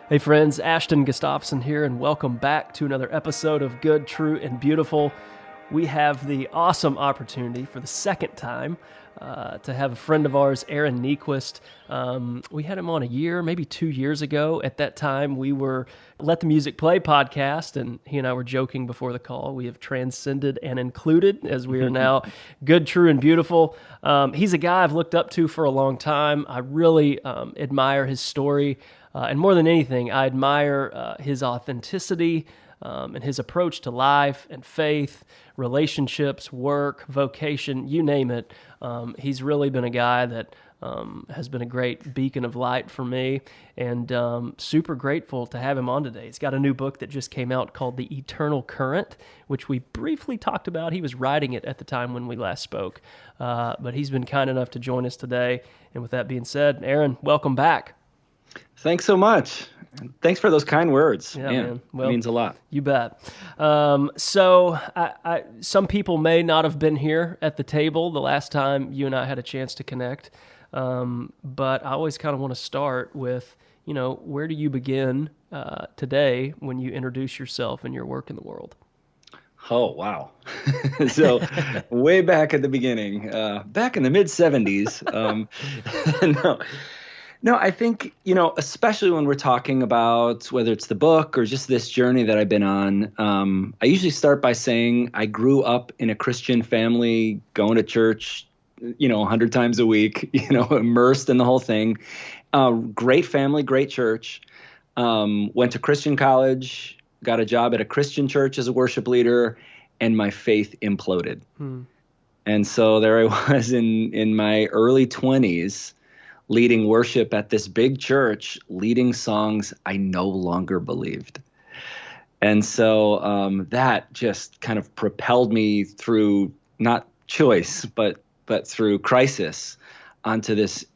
Hey friends, Ashton Gustafson here, and welcome back to another episode of Good, True, and Beautiful. We have the awesome opportunity for the second time to have a friend of ours, Aaron Niequist. We had him on a year, maybe 2 years ago. At that time, we were Let the Music Play podcast, and he and I were joking before the call. We have transcended and included, as we are now Good, True, and Beautiful. He's a guy I've looked up to for a long time. I really admire his story. And more than anything, I admire his authenticity and his approach to life and faith, relationships, work, vocation, you name it. He's really been a guy that has been a great beacon of light for me, and super grateful to have him on today. He's got a new book that just came out called The Eternal Current, which we briefly talked about. He was writing it at the time when we last spoke, but he's been kind enough to join us today. And with that being said, Aaron, welcome back. Thanks so much. Thanks for those kind words. Yeah, man. Well, it means a lot. You bet. So some people may not have been here at the table the last time you and I had a chance to connect, but I always kind of want to start with, where do you begin today when you introduce yourself and your work in the world? Oh, wow. So way back at the beginning, back in the mid-'70s, No, I think, especially when we're talking about whether it's the book or just this journey that I've been on, I usually start by saying I grew up in a Christian family, going to church, 100 times a week, immersed in the whole thing. Great family, great church. Went to Christian college, got a job at a Christian church as a worship leader, and my faith imploded. And so there I was in my early 20s, leading worship at this big church, leading songs I no longer believed. And so that just kind of propelled me through, not choice, but through crisis onto this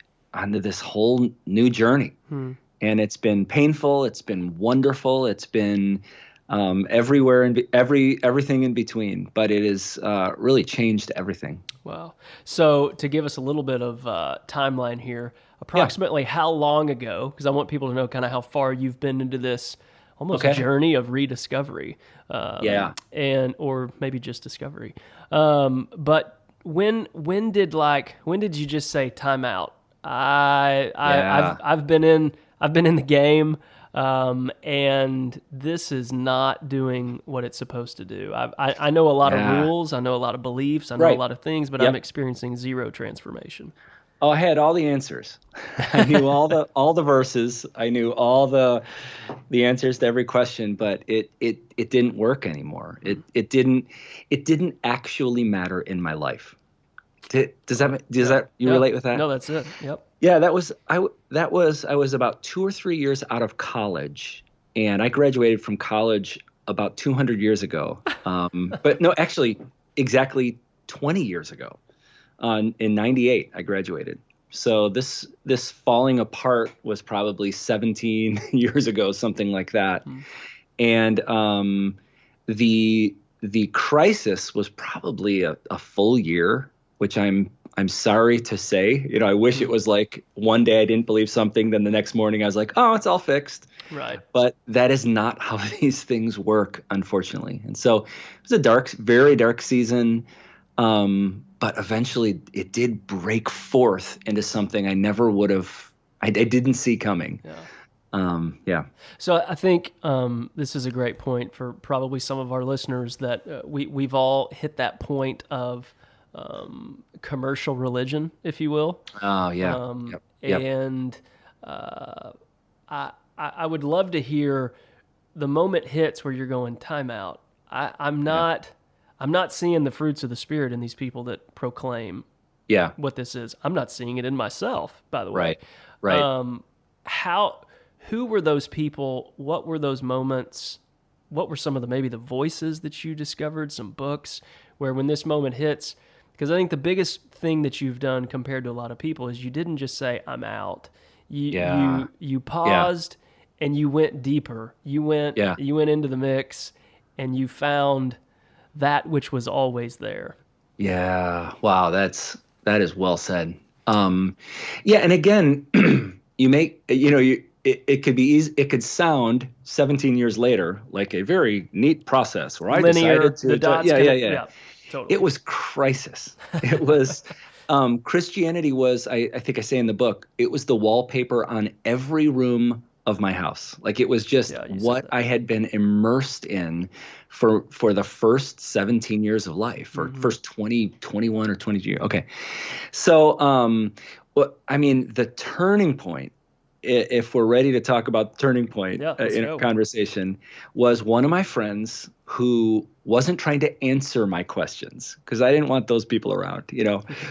whole new journey. And it's been painful, it's been wonderful, it's been everywhere and everything in between, but it has really changed everything. Wow. So to give us a little bit of timeline here, approximately how long ago, because I want people to know kind of how far you've been into this almost journey of rediscovery, or maybe just discovery. But when did you just say time out? I've been in the game. And this is not doing what it's supposed to do. I know a lot of rules. I know a lot of beliefs. I know a lot of things, but I'm experiencing zero transformation. Oh, I had all the answers. I knew all the verses. I knew all the answers to every question, but it didn't work anymore. It didn't actually matter in my life. Does that you relate with that? No, that's it. Yep. Yeah, I was about 2 or 3 years out of college, and I graduated from college about 200 years ago. But no, actually, exactly 20 years ago. In 98, I graduated. So this falling apart was probably 17 years ago, something like that. And the crisis was probably a full year, which I'm sorry to say. I wish it was like one day I didn't believe something, then the next morning I was like, oh, it's all fixed. Right. But that is not how these things work, unfortunately. And so it was a very dark season. But eventually it did break forth into something I never would have, I didn't see coming. Yeah. So I think this is a great point for probably some of our listeners that we've all hit that point of commercial religion, if you will. Oh, yeah. Yep. And I would love to hear the moment hits where you're going, time out. I'm not seeing the fruits of the Spirit in these people that proclaim what this is. I'm not seeing it in myself, by the way. Right. Who were those people? What were those moments? What were some of maybe the voices that you discovered, some books, where when this moment hits, because I think the biggest thing that you've done compared to a lot of people is you didn't just say, I'm out. You paused and you went deeper. You went into the mix and you found that which was always there. Yeah. Wow. That is well said. And again, you it could be easy. It could sound 17 years later like a very neat process where I Linear, decided to. the dots. Yeah, totally. It was crisis. It was Christianity was. I think I say in the book, it was the wallpaper on every room of my house. Like it was just what I had been immersed in for the first 17 years of life, or first 20, 21 or 22 years. Okay. So, I mean, the turning point, if we're ready to talk about the turning point in a conversation, was one of my friends who wasn't trying to answer my questions because I didn't want those people around,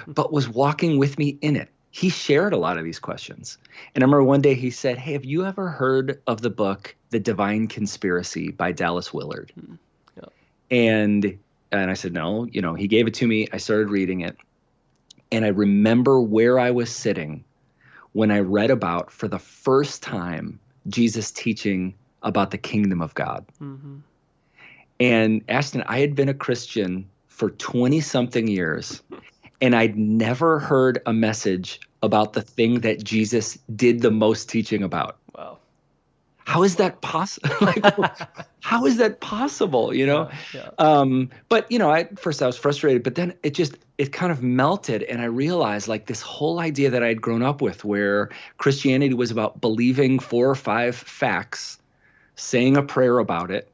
but was walking with me in it. He shared a lot of these questions. And I remember one day he said, "Hey, have you ever heard of the book, The Divine Conspiracy by Dallas Willard?" Yeah. And I said, "No." He gave it to me. I started reading it. And I remember where I was sitting when I read about, for the first time, Jesus teaching about the kingdom of God. Mm-hmm. And Ashton, I had been a Christian for 20-something years, and I'd never heard a message about the thing that Jesus did the most teaching about. Wow. How is that possible? How is that possible? Yeah. But at first I was frustrated, but then it kind of melted, and I realized like this whole idea that I had grown up with, where Christianity was about believing 4 or 5 facts, saying a prayer about it,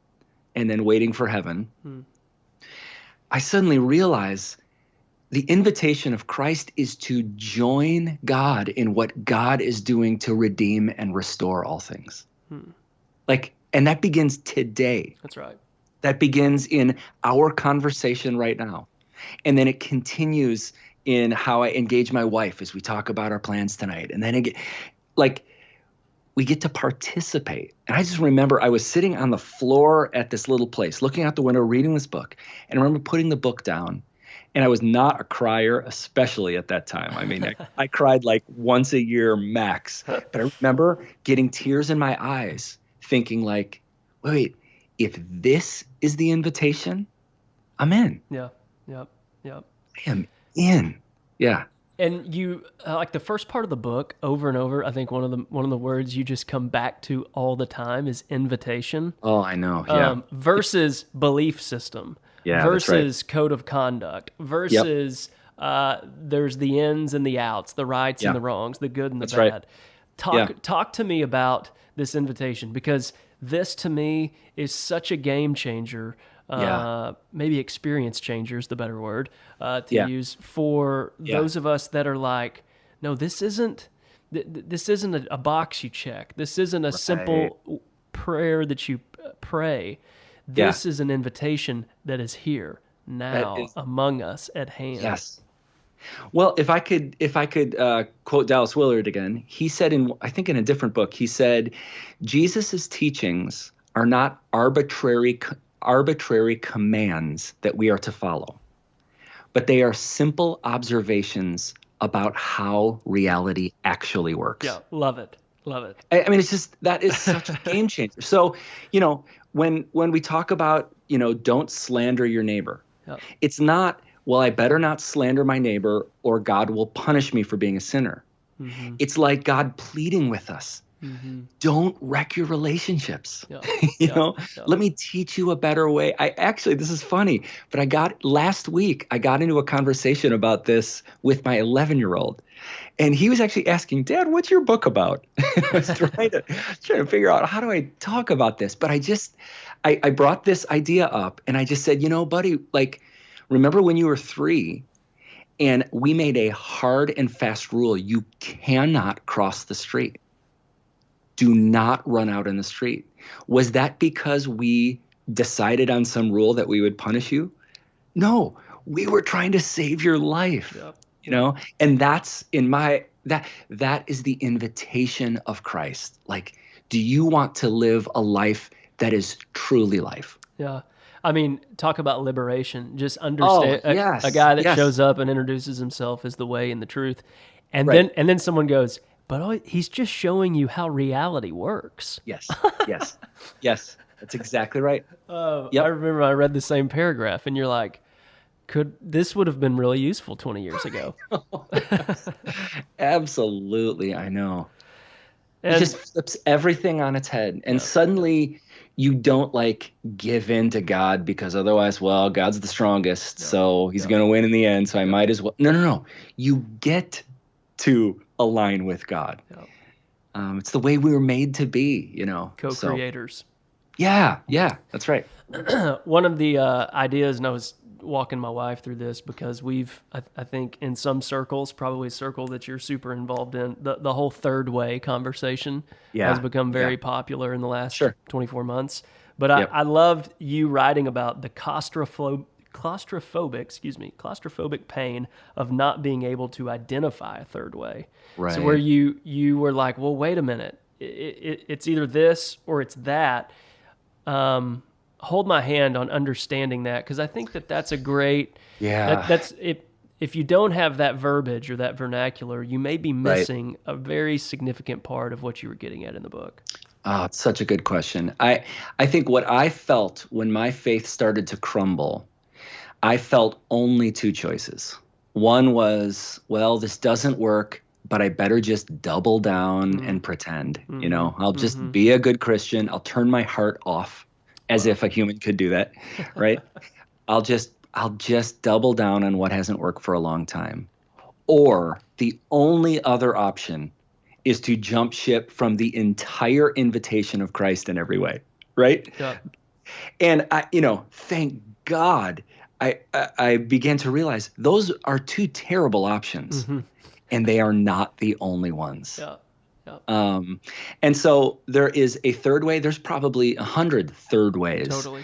and then waiting for heaven. I suddenly realized the invitation of Christ is to join God in what God is doing to redeem and restore all things. And that begins today. That's right. That begins in our conversation right now. And then it continues in how I engage my wife as we talk about our plans tonight. And then we get to participate. And I just remember I was sitting on the floor at this little place, looking out the window, reading this book. And I remember putting the book down. And I was not a crier, especially at that time. I mean, I cried like once a year max. But I remember getting tears in my eyes, thinking like, wait, if this is the invitation, I'm in. Yeah. I am in. Yeah. And you, like the first part of the book, over and over, I think one of the words you just come back to all the time is invitation. Oh, I know. Yeah. Versus belief system. Yeah, versus code of conduct. Versus there's the ins and the outs, the rights and the wrongs, the good and the bad. Right. Talk to me about this invitation, because this to me is such a game changer. Maybe experience changer is the better word to use for those of us that are like, no, this isn't a box you check. This isn't a simple prayer that you pray. This is an invitation that is here now among us at hand. Yes. Well, if I could quote Dallas Willard again, he said I think in a different book, he said, Jesus's teachings are not arbitrary commands that we are to follow, but they are simple observations about how reality actually works. Yeah, love it. I mean, it's just, that is such a game changer. So, when we talk about, don't slander your neighbor, it's not, well, I better not slander my neighbor or God will punish me for being a sinner. Mm-hmm. It's like God pleading with us. Mm-hmm. Don't wreck your relationships. Let me teach you a better way. This is funny, but last week, I got into a conversation about this with my 11-year-old. And he was actually asking, Dad, what's your book about? I was trying to figure out, how do I talk about this? But I brought this idea up, and I just said, buddy, like, remember when you were 3 and we made a hard and fast rule, you cannot cross the street. Do not run out in the street. Was that because we decided on some rule that we would punish you? No, we were trying to save your life. Yep. And that's that is the invitation of Christ. Like, do you want to live a life that is truly life? Yeah. I mean, talk about liberation. Just understand a guy that shows up and introduces himself as the way and the truth. And then someone goes, but he's just showing you how reality works. Yes. That's exactly right. I remember I read the same paragraph, and you're like, this would have been really useful 20 years ago. Absolutely, I know. It And just flips everything on its head. And yeah, suddenly you don't like give in to God because otherwise, well, God's the strongest, yeah, so he's yeah, going to win in the end, so I yeah, might as well. No, no, no. You get to align with God. yeah. It's the way we were made to be. So, Co-creators. yeah, yeah, that's right. One of the ideas, and I was walking my wife through this because I think in some circles, probably a circle that you're super involved in, the whole third way conversation has Yeah, become yeah, very popular in the last sure. 24 months. But Yep. I loved you writing about the claustrophobic pain of not being able to identify a third way. So where Right. you were like, well, wait a minute, it's either this or it's that. Hold my hand on understanding that, because I think that's a great Yeah, that's if you don't have that verbiage or that vernacular, you may be right. missing a very significant part of what you were getting at in the book. Oh, it's such a good question. I think what I felt when my faith started to crumble, I felt only two choices. One was, well, this doesn't work, but I better just double down Mm, and pretend. mm-hmm, I'll just mm-hmm. be a good Christian. I'll turn my heart off as Wow. if a human could do that, right? I'll just double down on what hasn't worked for a long time. Or the only other option is to jump ship from the entire invitation of Christ in every way, right? Yeah. And thank God, I began to realize those are two terrible options, Mm-hmm. and they are not the only ones. Yeah. Yeah. And so there is a third way. There's probably 100 third ways Totally.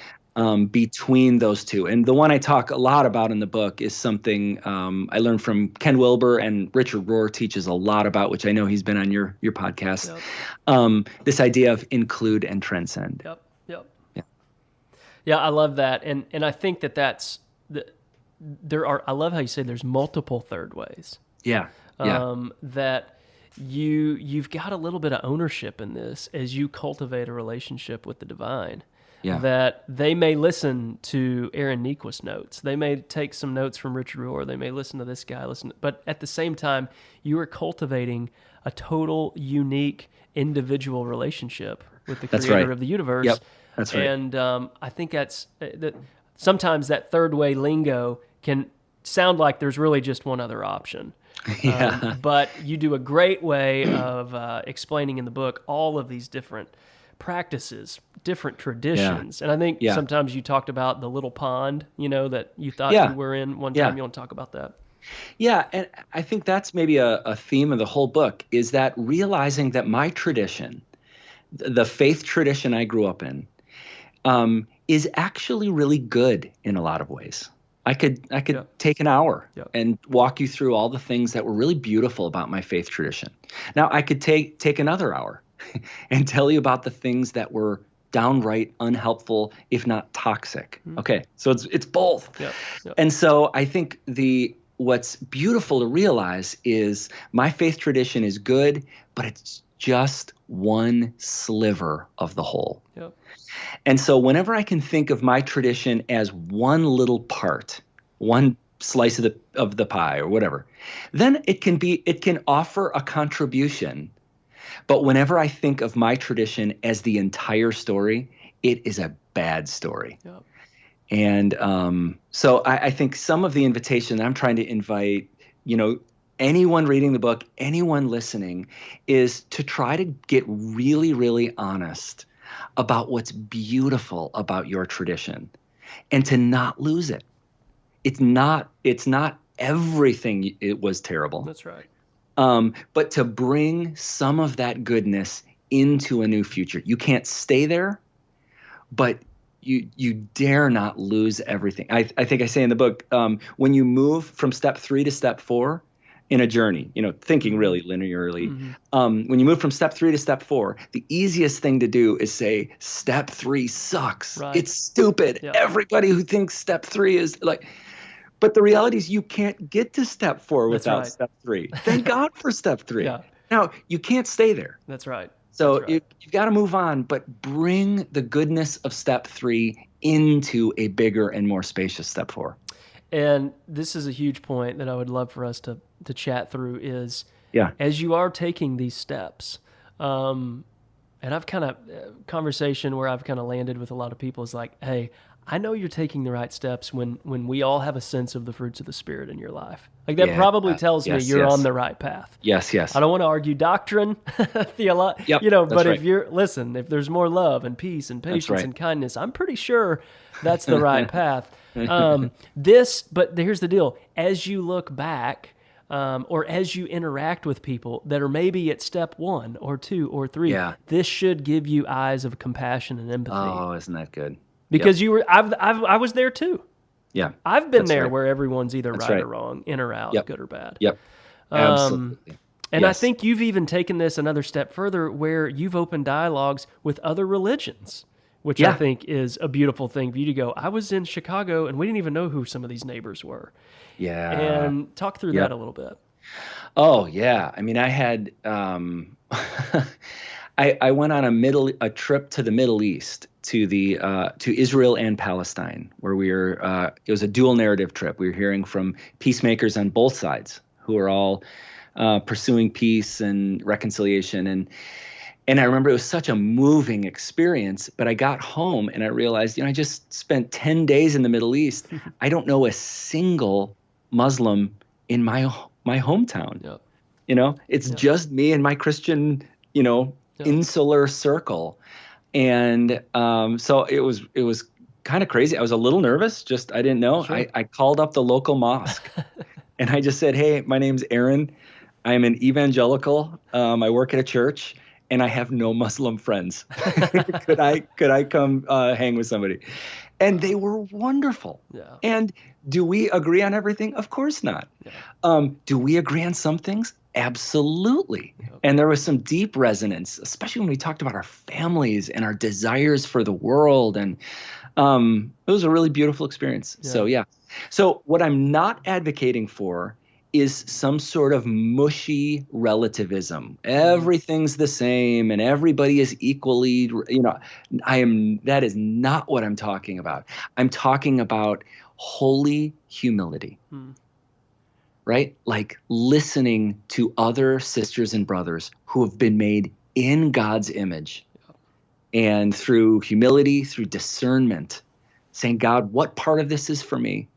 between those two. And the one I talk a lot about in the book is something I learned from Ken Wilber, and Richard Rohr teaches a lot about, which I know he's been on your podcast. Yep. This idea of include and transcend. Yep. Yep. Yeah. Yeah, I love that, and I think that's there are. I love how you say there's multiple third ways. Yeah. Yeah. That you've got a little bit of ownership in this as you cultivate a relationship with the divine. Yeah. That they may listen to Aaron Niequist notes, they may take some notes from Richard Rohr, they may listen to this guy, but at the same time, you are cultivating a total, unique, individual relationship with the That's creator right. of the universe. Yep. That's right. And I think that sometimes that third way lingo can sound like there's really just one other option. Yeah. But you do a great way of explaining in the book all of these different practices, different traditions. And I think Yeah. sometimes you talked about the little pond, that you thought Yeah. you were in one Yeah. time. You want to talk about that? Yeah. And I think that's maybe a theme of the whole book, is that realizing that my tradition, the faith tradition I grew up in, is actually really good in a lot of ways. I could Yeah. take an hour Yeah. and walk you through all the things that were really beautiful about my faith tradition. Now I could take another hour and tell you about the things that were downright unhelpful, if not toxic. Okay, so it's both. Yeah. Yeah. And so I think what's beautiful to realize is my faith tradition is good, but it's just one sliver of the whole. Yeah. And so whenever I can think of my tradition as one little part, one slice of the pie or whatever, then it can offer a contribution. But whenever I think of my tradition as the entire story, it is a bad story. Yeah. And so I think some of the invitation that I'm trying to invite, anyone reading the book, anyone listening, is to try to get really, really honest about what's beautiful about your tradition and to not lose it. It's not everything it was terrible. That's right. But to bring some of that goodness into a new future. You can't stay there, but you dare not lose everything. I think I say in the book, when you move from step 3 to step 4 in a journey, thinking really linearly, when you move from step 3 to step 4, the easiest thing to do is say, step 3 sucks. Right. It's stupid. Yeah. Everybody who thinks step 3 is like, but the reality is you can't get to step 4 That's without right. step 3. Thank God for step 3. Yeah. Now, you can't stay there. That's right. So That's right. you've got to move on, but bring the goodness of step 3 into a bigger and more spacious step 4. And this is a huge point that I would love for us to chat through is, Yeah. as you are taking these steps And I've kind of conversation where I've kind of landed with a lot of people is like, hey, I know you're taking the right steps when we all have a sense of the fruits of the Spirit in your life. Like that probably tells me you're on the right path. Yes. I don't want to argue doctrine, Yep, but if if there's more love and peace and patience and kindness, I'm pretty sure that's the right path. But here's the deal. As you look back, or as you interact with people that are maybe at step 1 or 2 or 3, this should give you eyes of compassion and empathy. Oh, isn't that good? Because I was there too. Yeah. I've been there where everyone's either right or wrong, in or out, good or bad. Yep. Absolutely. And I think you've even taken this another step further where you've opened dialogues with other religions, which I think is a beautiful thing for you to go, I was in Chicago and we didn't even know who some of these neighbors were. Yeah. And talk through that a little bit. Oh, yeah. I mean, I had, I went on a trip to the Middle East to Israel and Palestine, where it was a dual narrative trip. We were hearing from peacemakers on both sides who are all pursuing peace and reconciliation. And I remember it was such a moving experience, but I got home and I realized, I just spent 10 days in the Middle East. I don't know a single Muslim in my hometown. Yep. It's just me and my Christian, insular circle. And so it was kind of crazy. I was a little nervous. I didn't know. Sure. I called up the local mosque and I just said, hey, my name's Aaron. I am an evangelical. I work at a church and I have no Muslim friends. Could I come hang with somebody? And they were wonderful. Yeah. And do we agree on everything? Of course not. Yeah. Do we agree on some things? Absolutely. Yep. And there was some deep resonance, especially when we talked about our families and our desires for the world. And it was a really beautiful experience. Yeah. So what I'm not advocating for is some sort of mushy relativism. Everything's the same and everybody is equally, that is not what I'm talking about. I'm talking about holy humility. Right? Like listening to other sisters and brothers who have been made in God's image. And through humility, through discernment, saying, God, what part of this is for me?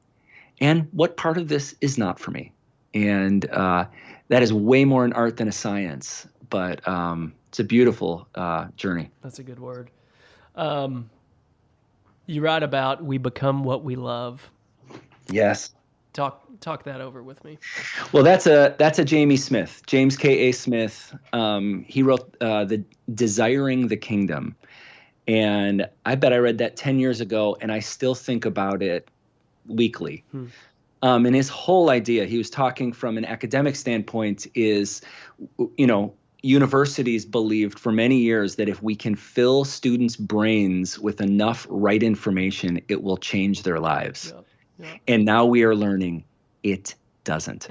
And what part of this is not for me? And that is way more an art than a science. But it's a beautiful journey. That's a good word. You write about we become what we love. Yes. Talk that over with me. Well, that's a James K.A. Smith. He wrote the Desiring the Kingdom, and I bet I read that 10 years ago, and I still think about it weekly. And his whole idea, he was talking from an academic standpoint, is, universities believed for many years that if we can fill students' brains with enough right information, it will change their lives. Yeah. Yeah. And now we are learning it doesn't.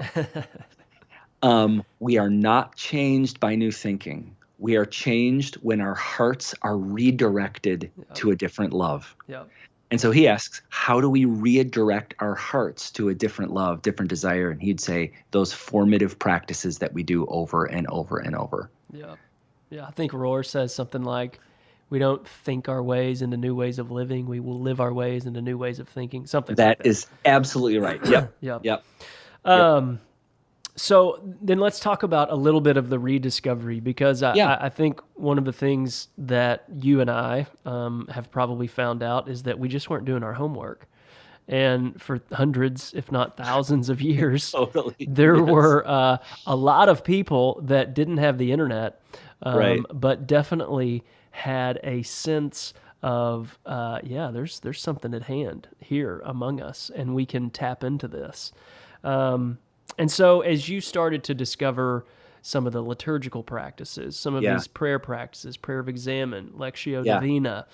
We are not changed by new thinking. We are changed when our hearts are redirected to a different love. Yep. And so he asks, how do we redirect our hearts to a different love, different desire? And he'd say those formative practices that we do over and over and over. Yeah. Yeah. I think Rohr says something like, we don't think our ways into new ways of living. We will live our ways into new ways of thinking. Something like that. That is absolutely right. Yep. Yep. So then let's talk about a little bit of the rediscovery, because I think one of the things that you and I have probably found out is that we just weren't doing our homework. And for hundreds, if not thousands of years, there were a lot of people that didn't have the internet, but definitely had a sense of, there's something at hand here among us, and we can tap into this. And so as you started to discover some of the liturgical practices, some of these prayer practices, prayer of examen, Lectio Divina,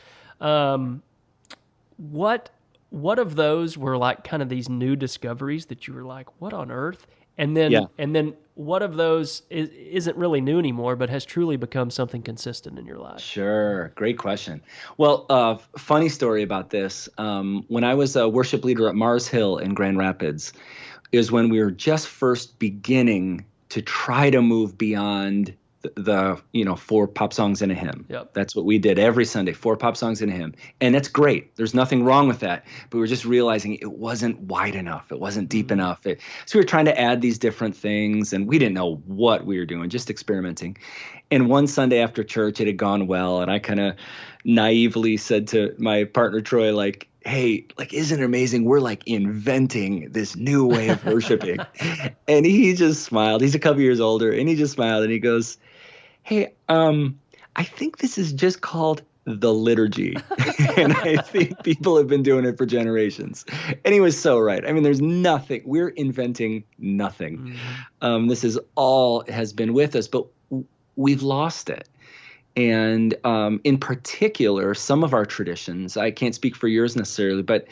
what of those were like kind of these new discoveries that you were like, what on earth? And then what of those isn't really new anymore, but has truly become something consistent in your life? Sure. Great question. Well, funny story about this. When I was a worship leader at Mars Hill in Grand Rapids, is when we were just first beginning to try to move beyond the 4 pop songs and a hymn. Yep. That's what we did every Sunday, 4 pop songs and a hymn. And that's great. There's nothing wrong with that. But we're just realizing it wasn't wide enough. It wasn't deep enough. So we were trying to add these different things, and we didn't know what we were doing, just experimenting. And one Sunday after church, it had gone well, and I kind of naively said to my partner, Troy, like, hey, like, isn't it amazing? We're like inventing this new way of worshiping. And he just smiled. He's a couple years older, and he just smiled, and he goes, hey, I think this is just called the liturgy. And I think people have been doing it for generations. And he was so right. I mean, there's nothing. We're inventing nothing. This is all has been with us, but we've lost it. And in particular, some of our traditions, I can't speak for yours necessarily, but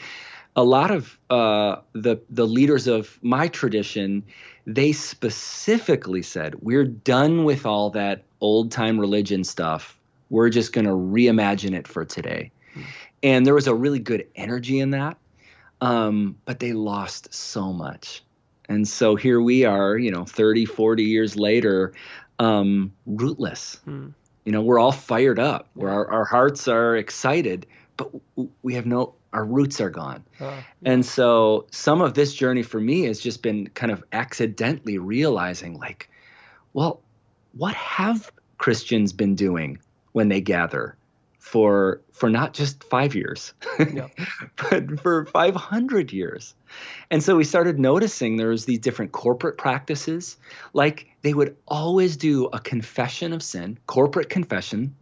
a lot of the leaders of my tradition, they specifically said, we're done with all that old-time religion stuff. We're just going to reimagine it for today. And there was a really good energy in that, but they lost so much. And so here we are, 30, 40 years later, rootless. We're all fired up. Our hearts are excited, but we have our roots are gone. And so some of this journey for me has just been kind of accidentally realizing, like, well, what have Christians been doing when they gather for not just 5 years, but for 500 years? And so we started noticing there was these different corporate practices. Like, they would always do a confession of sin, corporate confession,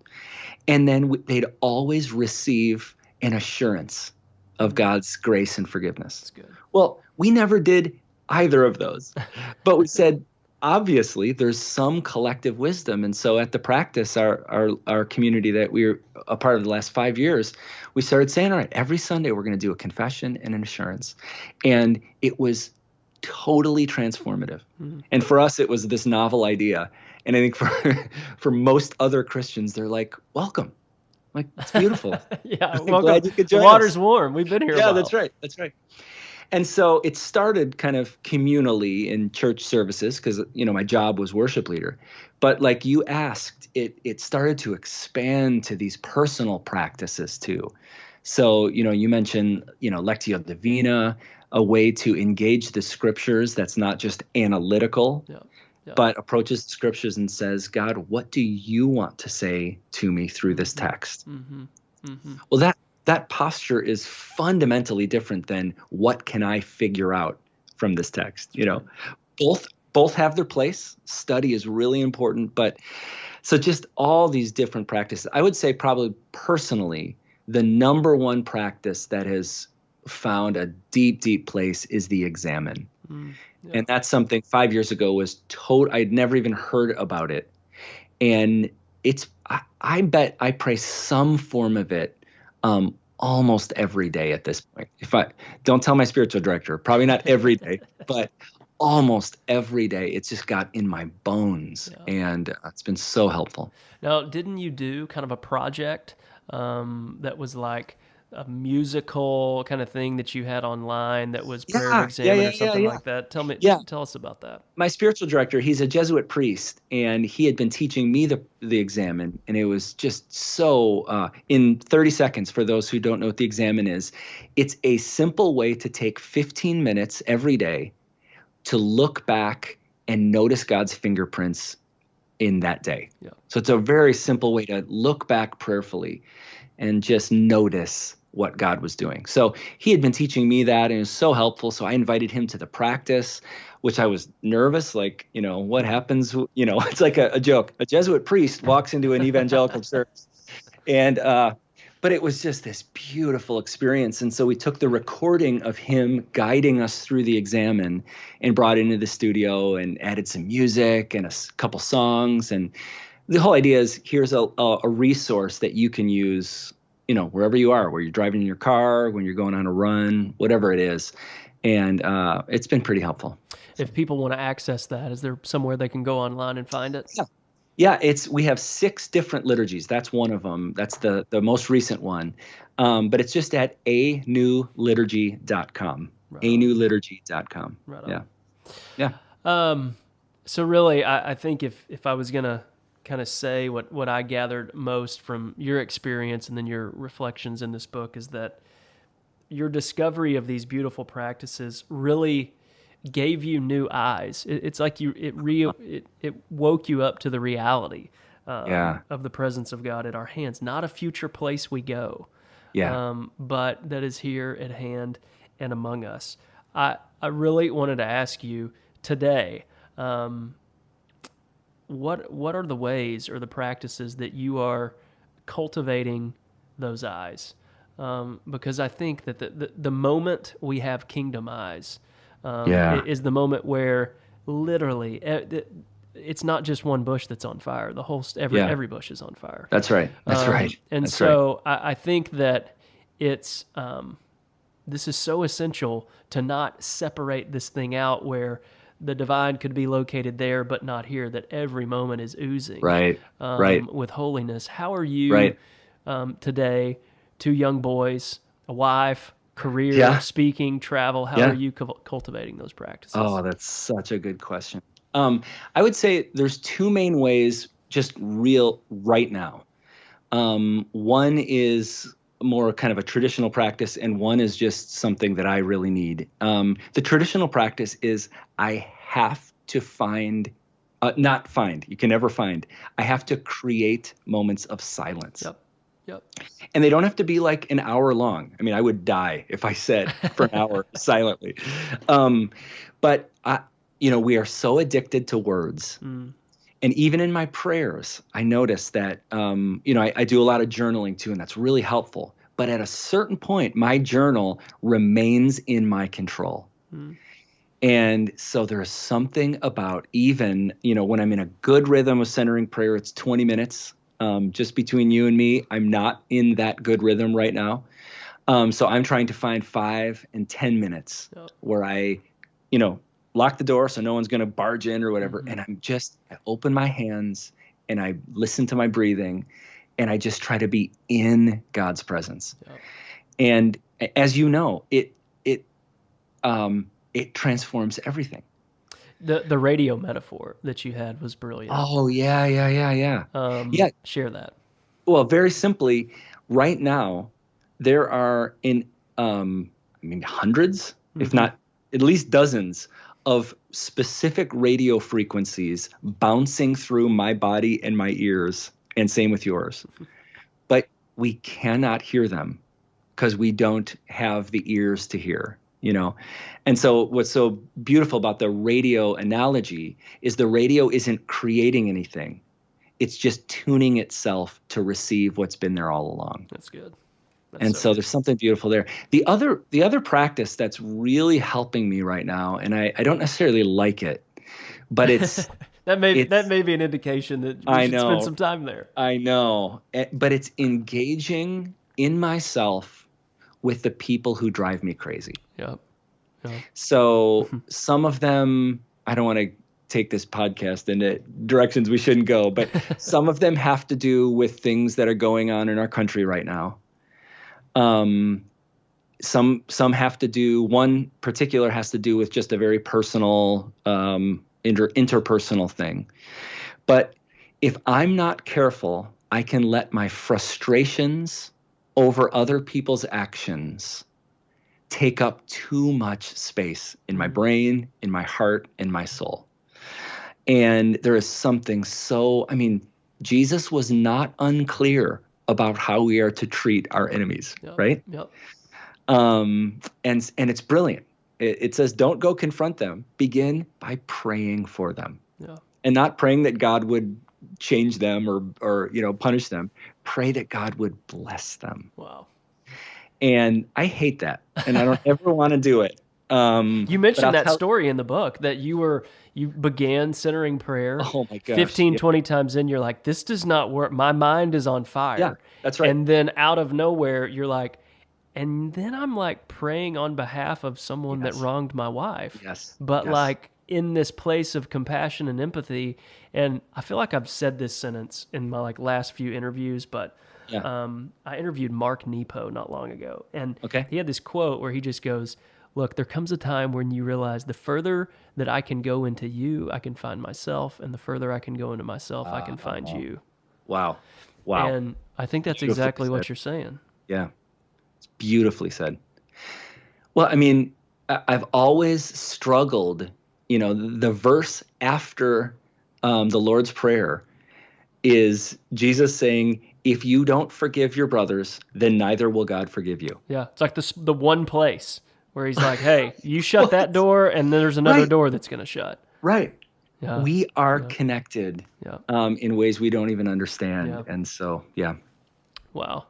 and then they'd always receive an assurance of God's grace and forgiveness. That's good. Well, we never did either of those, but we said, obviously, there's some collective wisdom. And so at the practice, our community that we were a part of the last 5 years, we started saying, all right, every Sunday we're going to do a confession and an assurance. And it was totally transformative. And for us, it was this novel idea. And I think for most other Christians, they're like, welcome. Like, it's beautiful. I'm glad you could join us. The water's us. Warm. We've been here a while. That's right. That's right. And so it started kind of communally in church services because, my job was worship leader. But like you asked, it started to expand to these personal practices too. So, you mentioned, Lectio Divina, a way to engage the scriptures that's not just analytical, but approaches the scriptures and says, God, what do you want to say to me through this text? Well, that posture is fundamentally different than what can I figure out from this text. Both have their place. Study is really important, but so just all these different practices. I would say probably personally, the number one practice that has found a deep, deep place is the examine. And that's something 5 years ago was I'd never even heard about it. And I bet I pray some form of it almost every day at this point. If I don't tell my spiritual director, probably not every day, but almost every day, it's just got in my bones, and it's been so helpful. Now, didn't you do kind of a project that was like a musical kind of thing that you had online that was prayer and examine or something like that? Tell us about that. My spiritual director, he's a Jesuit priest, and he had been teaching me the examine, and it was just so, in 30 seconds, for those who don't know what the examine is, it's a simple way to take 15 minutes every day to look back and notice God's fingerprints in that day. So it's a very simple way to look back prayerfully and just notice what God was doing. So he had been teaching me that, and it was so helpful. So I invited him to the practice, which I was nervous, like, what happens, it's like a joke. A Jesuit priest walks into an evangelical church, and but it was just this beautiful experience. And so we took the recording of him guiding us through the examine and brought it into the studio and added some music and a couple songs. And the whole idea is, here's a resource that you can use, wherever you are, where you're driving in your car, when you're going on a run, whatever it is. And it's been pretty helpful. If people want to access that, is there somewhere they can go online and find it? Yeah, we have 6 different liturgies. That's one of them. That's the most recent one. But it's just at anewliturgy.com. Right. anewliturgy.com. Right on. Yeah. So really, I think if I was going to kind of say what I gathered most from your experience and then your reflections in this book is that your discovery of these beautiful practices really gave you new eyes. It's like it woke you up to the reality of the presence of God at our hands, not a future place we go, but that is here at hand and among us. I really wanted to ask you today, what are the ways or the practices that you are cultivating those eyes? Because I think that the moment we have kingdom eyes is the moment where literally it's not just one bush that's on fire. The whole every bush is on fire. That's right. That's right. And that's so right. I think that it's this is so essential to not separate this thing out where the divine could be located there but not here, that every moment is oozing with holiness. How are you today, 2 young boys, a wife, career, speaking, travel, how are you cultivating those practices? Oh, that's such a good question. I would say there's 2 main ways, just real right now. One is more kind of a traditional practice, and one is just something that I really need. The traditional practice is I have to not find, you can never find. I have to create moments of silence. Yep. And they don't have to be like an hour long. I mean, I would die if I sat for an hour silently. But we are so addicted to words. And even in my prayers, I notice that, I do a lot of journaling too, and that's really helpful. But at a certain point, my journal remains in my control. And so there is something about even, when I'm in a good rhythm of centering prayer, it's 20 minutes. Just between you and me, I'm not in that good rhythm right now. So I'm trying to find 5 and 10 minutes where I, lock the door so no one's going to barge in or whatever. And I open my hands and I listen to my breathing and I just try to be in God's presence. And as you know, it transforms everything. The radio metaphor that you had was brilliant. Oh, yeah. Share that. Well, very simply, right now, there are hundreds, if not at least dozens, of specific radio frequencies bouncing through my body and my ears, and same with yours. But we cannot hear them because we don't have the ears to hear. And so what's so beautiful about the radio analogy is the radio isn't creating anything. It's just tuning itself to receive what's been there all along. That's good. So there's something beautiful there. The other practice that's really helping me right now, and I don't necessarily like it, but it's that may be an indication that we should spend some time there. I know, but it's engaging in myself with the people who drive me crazy. Yep. So some of them, I don't want to take this podcast into directions we shouldn't go, but some of them have to do with things that are going on in our country right now. Some have to do, one particular has to do with just a very personal, interpersonal thing. But if I'm not careful, I can let my frustrations over other people's actions take up too much space in my brain, in my heart, in my soul. And there is something Jesus was not unclear about how we are to treat our enemies, right? Yep. And it's brilliant. It says, don't go confront them. Begin by praying for them. Yeah. And not praying that God would change them or punish them. Pray that God would bless them. Wow. And I hate that. And I don't ever want to do it. You mentioned that story in the book that you began centering prayer. Oh my gosh. 15, 20 times in, you're like, this does not work. My mind is on fire. Yeah, that's right. And then out of nowhere, you're like, and then I'm like praying on behalf of someone that wronged my wife. Yes. But like in this place of compassion and empathy. And I feel like I've said this sentence in my like last few interviews, but I interviewed Mark Nepo not long ago. And he had this quote where he just goes, look, there comes a time when you realize the further that I can go into you, I can find myself, and the further I can go into myself, I can find you. Wow. And I think that's Beautifully exactly said. what you're saying. Yeah. It's beautifully said. Well, I mean, I've always struggled, the verse after the Lord's Prayer is Jesus saying, if you don't forgive your brothers, then neither will God forgive you. Yeah, it's like the one place where he's like, hey, you shut that door, and then there's another door that's going to shut. Right. Yeah. We are connected in ways we don't even understand. Yeah. And so, yeah. Wow.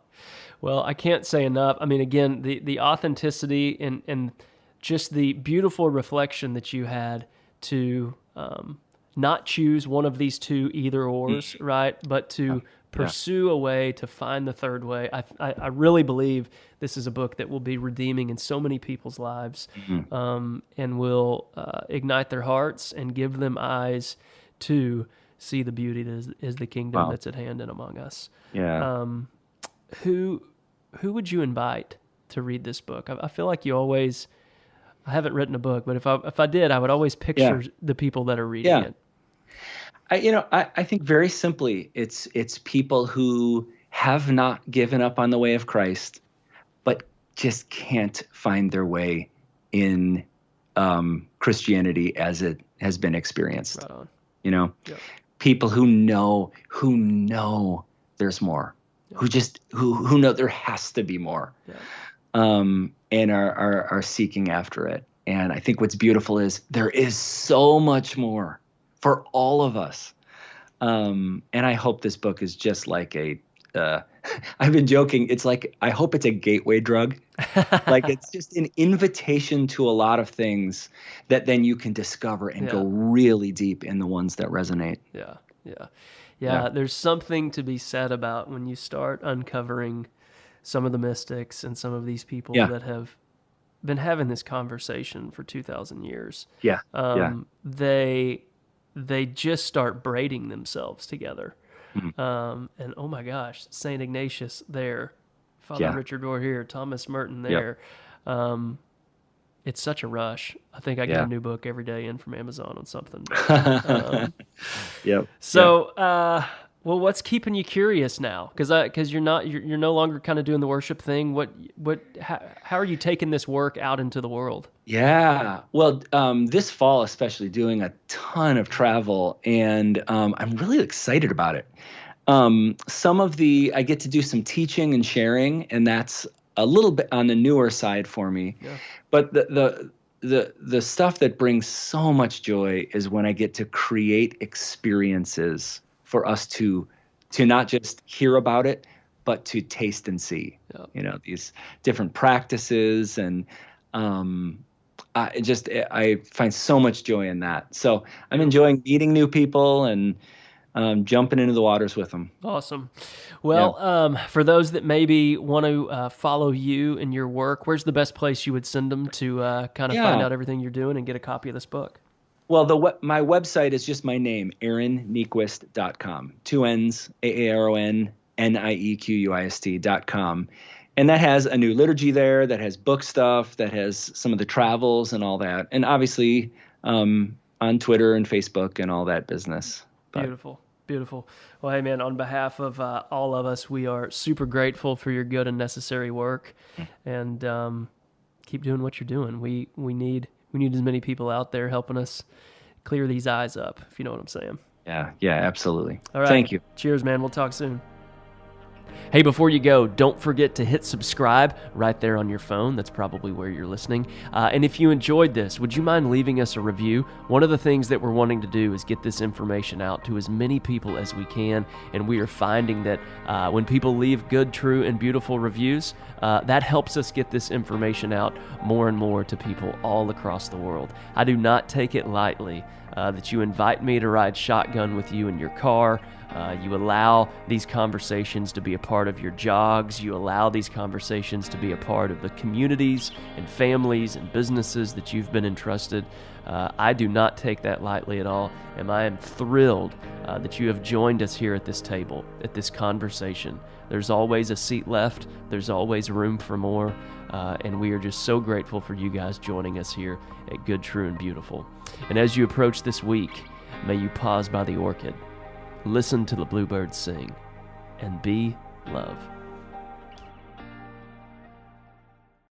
Well, I can't say enough. I mean, again, the authenticity and just the beautiful reflection that you had to not choose one of these two either ors, right? But to pursue a way to find the third way. I really believe this is a book that will be redeeming in so many people's lives, and will ignite their hearts and give them eyes to see the beauty that is the kingdom that's at hand and among us. Yeah. Who would you invite to read this book? I feel like you always. I haven't written a book, but if I did, I would always picture the people that are reading it. I think very simply, it's people who have not given up on the way of Christ, but just can't find their way in Christianity as it has been experienced. Right on. People who know there's more, who know there has to be more, and are seeking after it. And I think what's beautiful is there is so much more for all of us. And I hope this book is just like I've been joking. It's like, I hope it's a gateway drug. Like it's just an invitation to a lot of things that then you can discover and go really deep in the ones that resonate. Yeah. There's something to be said about when you start uncovering some of the mystics and some of these people that have been having this conversation for 2,000 years. They just start braiding themselves together. And oh my gosh, St. Ignatius there, Father Richard Rohr here, Thomas Merton there. It's such a rush. I think I get a new book every day in from Amazon on something. Well, what's keeping you curious now? Because you're no longer kind of doing the worship thing. How are you taking this work out into the world? Yeah. Well, this fall, especially, doing a ton of travel, and I'm really excited about it. I get to do some teaching and sharing, and that's a little bit on the newer side for me. Yeah. But the stuff that brings so much joy is when I get to create experiences for us to not just hear about it, but to taste and see. These different practices, and I find so much joy in that. So I'm enjoying meeting new people and jumping into the waters with them. Awesome. Well, for those that maybe want to follow you and your work, where's the best place you would send them to kind of find out everything you're doing and get a copy of this book? Well, my website is just my name, AaronNiequist.com. 2 N's, AaronNiequist.com. And that has a new liturgy there, that has book stuff, that has some of the travels and all that. And obviously on Twitter and Facebook and all that business. Beautiful. Well, hey, man, on behalf of all of us, we are super grateful for your good and necessary work. And keep doing what you're doing. We need as many people out there helping us clear these eyes up, if you know what I'm saying. Yeah, absolutely. All right. Thank you. Cheers, man. We'll talk soon. Hey, before you go, don't forget to hit subscribe right there on your phone. That's probably where you're listening. And if you enjoyed this, would you mind leaving us a review? One of the things that we're wanting to do is get this information out to as many people as we can. And we are finding that when people leave good, true, and beautiful reviews, that helps us get this information out more and more to people all across the world. I do not take it lightly that you invite me to ride shotgun with you in your car, You allow these conversations to be a part of your jogs. You allow these conversations to be a part of the communities and families and businesses that you've been entrusted. I do not take that lightly at all, and I am thrilled that you have joined us here at this table, at this conversation. There's always a seat left. There's always room for more, and we are just so grateful for you guys joining us here at Good, True, and Beautiful. And as you approach this week, may you pause by the orchid, listen to the bluebirds sing, and be love.